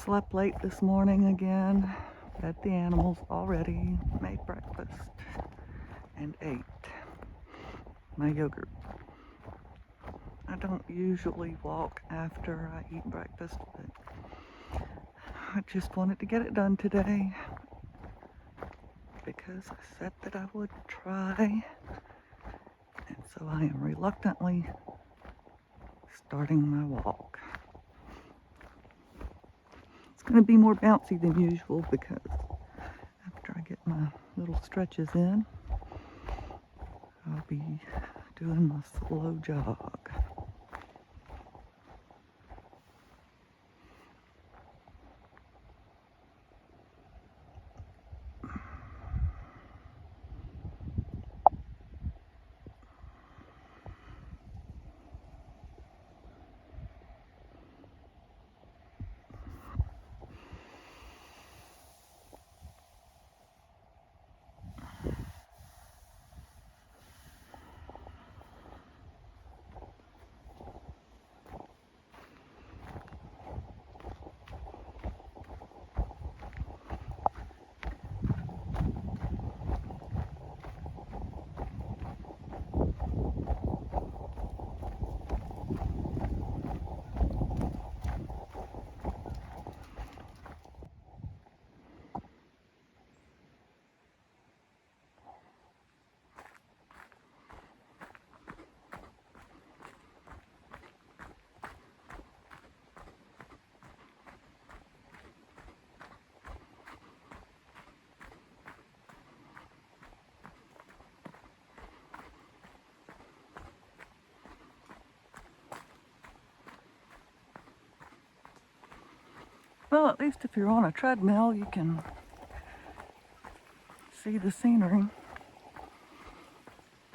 Slept late this morning again, fed the animals already, made breakfast, and ate my yogurt. I don't usually walk after I eat breakfast, but I just wanted to get it done today because I said that I would try, and so I am reluctantly starting my walk. It's going to be more bouncy than usual because after I get my little stretches in, I'll be doing my slow jog. Well, at least if you're on a treadmill, you can see the scenery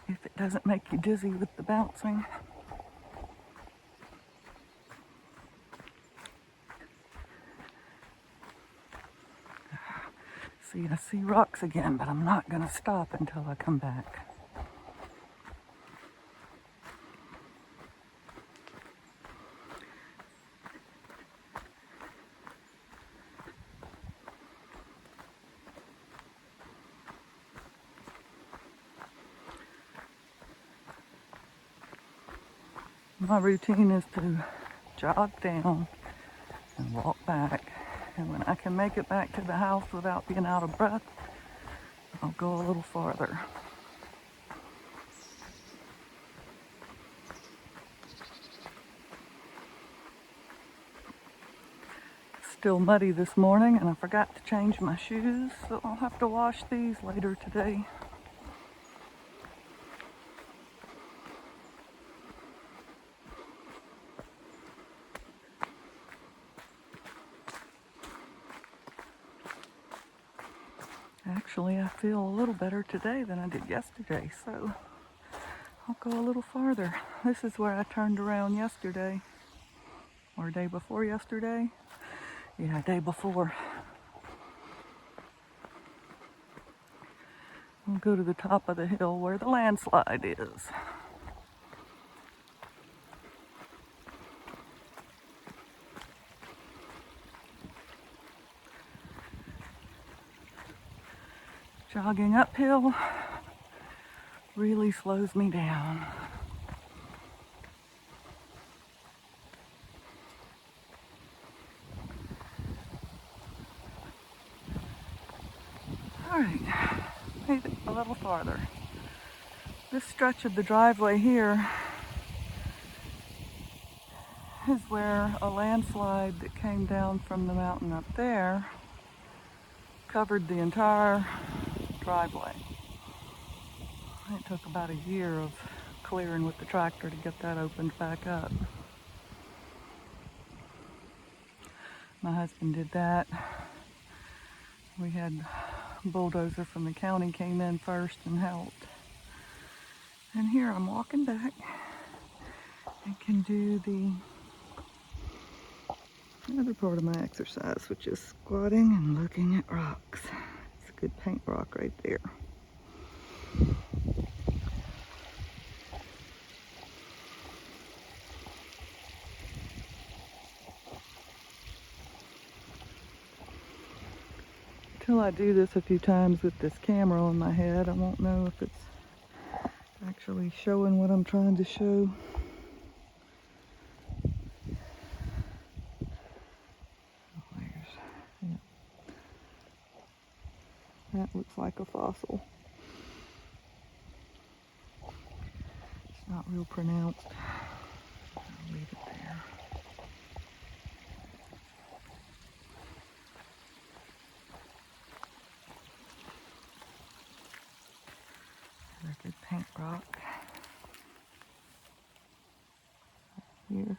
if it doesn't make you dizzy with the bouncing. See, I see rocks again, but I'm not going to stop until I come back. My routine is to jog down and walk back. And when I can make it back to the house without being out of breath, I'll go a little farther. It's still muddy this morning, and I forgot to change my shoes, so I'll have to wash these later today. Actually, I feel a little better today than I did yesterday, so I'll go a little farther. This is where I turned around yesterday, or day before yesterday. Yeah, day before. We'll go to the top of the hill where the landslide is. Jogging uphill really slows me down. All right, made it a little farther. This stretch of the driveway here is where a landslide that came down from the mountain up there covered the entire driveway. It took about a year of clearing with the tractor to get that opened back up. My husband did that. We had a bulldozer from the county came in first and helped. And here I'm walking back and can do the other part of my exercise, which is squatting and looking at rocks. It's a good paint rock right there. until I do this a few times with this camera on my head, I won't know if it's actually showing what I'm trying to show. Yeah. That looks like a fossil. It's not real pronounced. I'll leave it there. Another good paint rock here.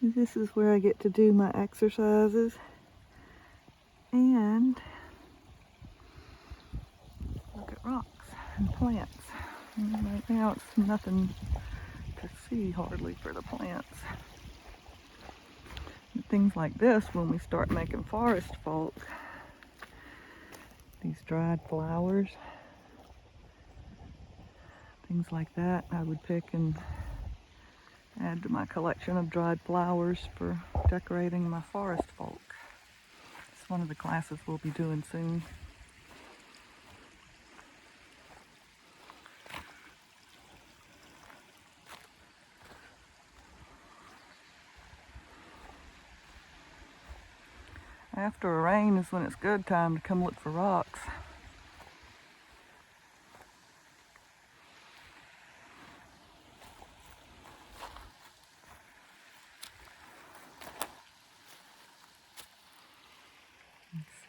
This is where I get to do my exercises and look at rocks and plants. And right now it's nothing to see hardly for the plants. And things like this, when we start making forest folk, these dried flowers, things like that, I would pick and add to my collection of dried flowers for decorating my forest folk. It's one of the classes we'll be doing soon. After a rain is when it's good time to come look for rocks.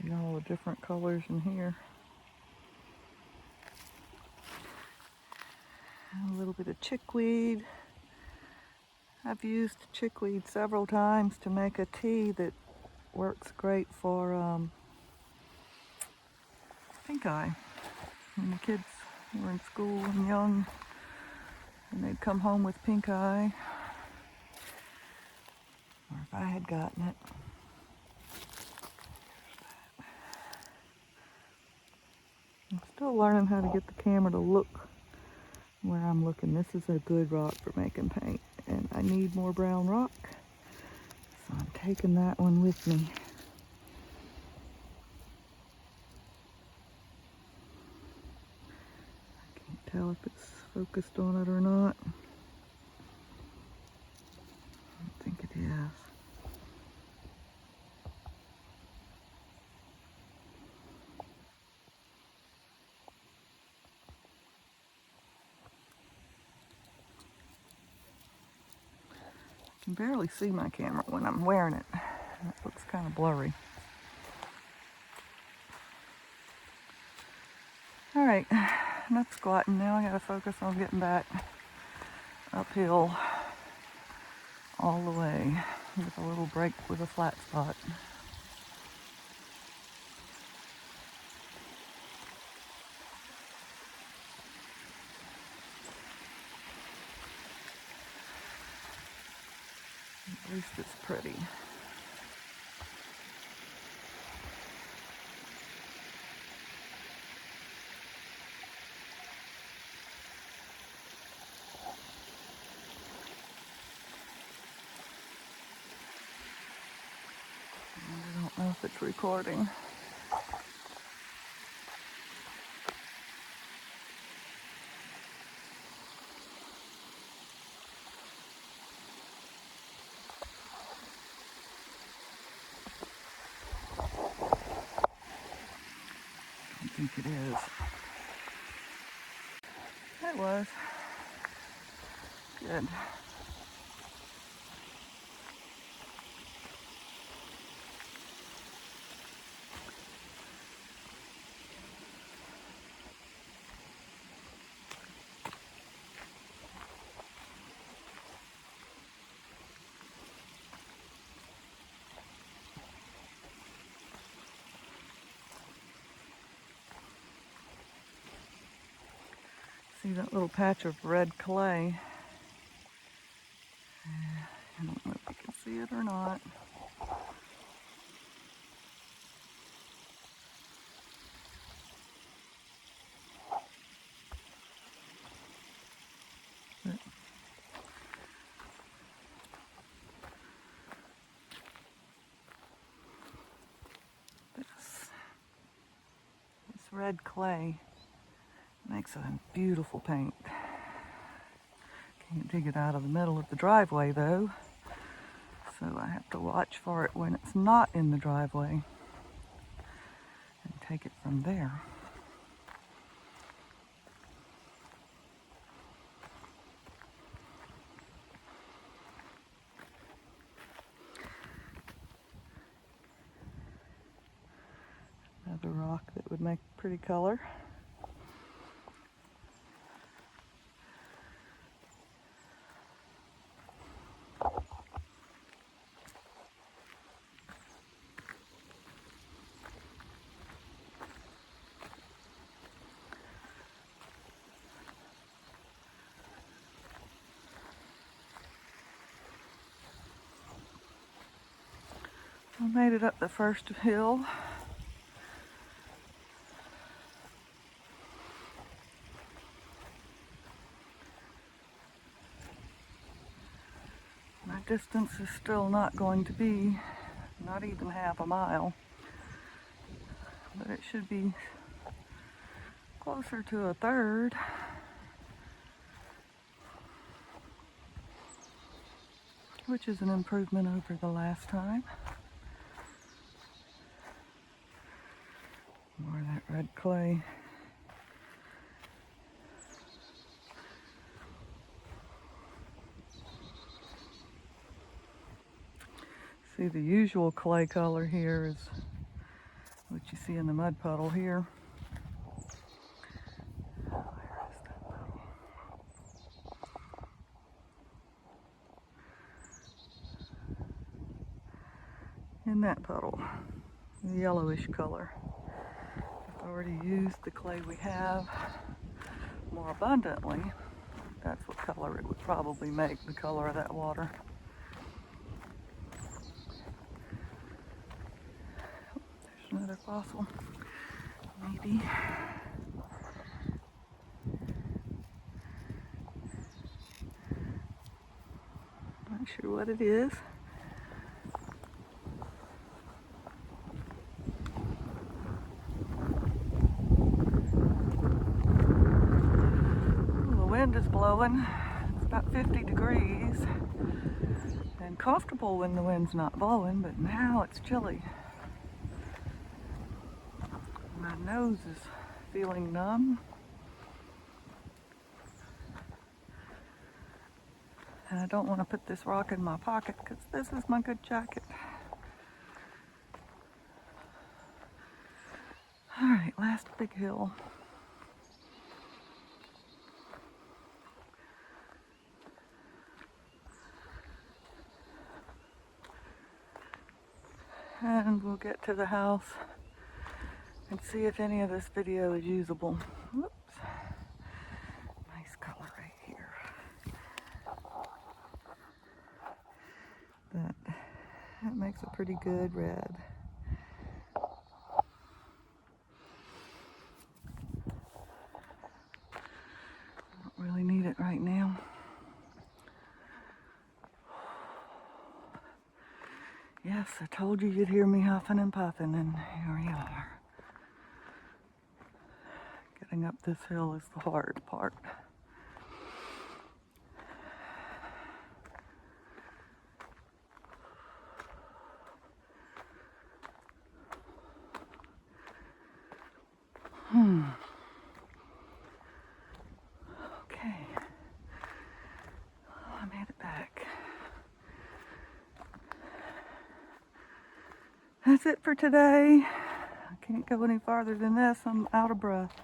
See all the different colors in here. A little bit of chickweed. I've used chickweed several times to make a tea that works great for pink eye. When the kids were in school and young, and they'd come home with pink eye, or if I had gotten it. I'm still learning how to get the camera to look where I'm looking. This is a good rock for making paint, and I need more brown rock, so I'm taking that one with me. I can't tell if it's focused on it or not. I don't think it is. I can barely see my camera when I'm wearing it. It looks kind of blurry. All right, enough squatting. Now I gotta focus on getting back uphill all the way with a little break with a flat spot. At least it's pretty. I don't know if it's recording. I think it is. It was. Good. See that little patch of red clay? I don't know if you can see it or not. But red clay. Makes a beautiful paint. Can't dig it out of the middle of the driveway though, so I have to watch for it when it's not in the driveway and take it from there. Another rock that would make a pretty color. I made it up the first hill. My distance is still not going to be not even half a mile, but it should be closer to a third. Which is an improvement over the last time. More of that red clay. See, the usual clay color here is what you see in the mud puddle here. Where is that puddle? In that puddle, the yellowish color. I've already used the clay we have more abundantly. That's what color it would probably make, the color of that water. There's another fossil, maybe. Not sure what it is. The wind is blowing. It's about 50 degrees and comfortable when the wind's not blowing, but now it's chilly. My nose is feeling numb. And I don't want to put this rock in my pocket because this is my good jacket. All right, last big hill. And we'll get to the house and see if any of this video is usable. Whoops. Nice color right here. That makes a pretty good red. Don't really need it right now. Yes, I told you you'd hear me huffing and puffing, and here we are. Getting up this hill is the hard part. Okay. Well, I made it back. That's it for today. I can't go any farther than this. I'm out of breath.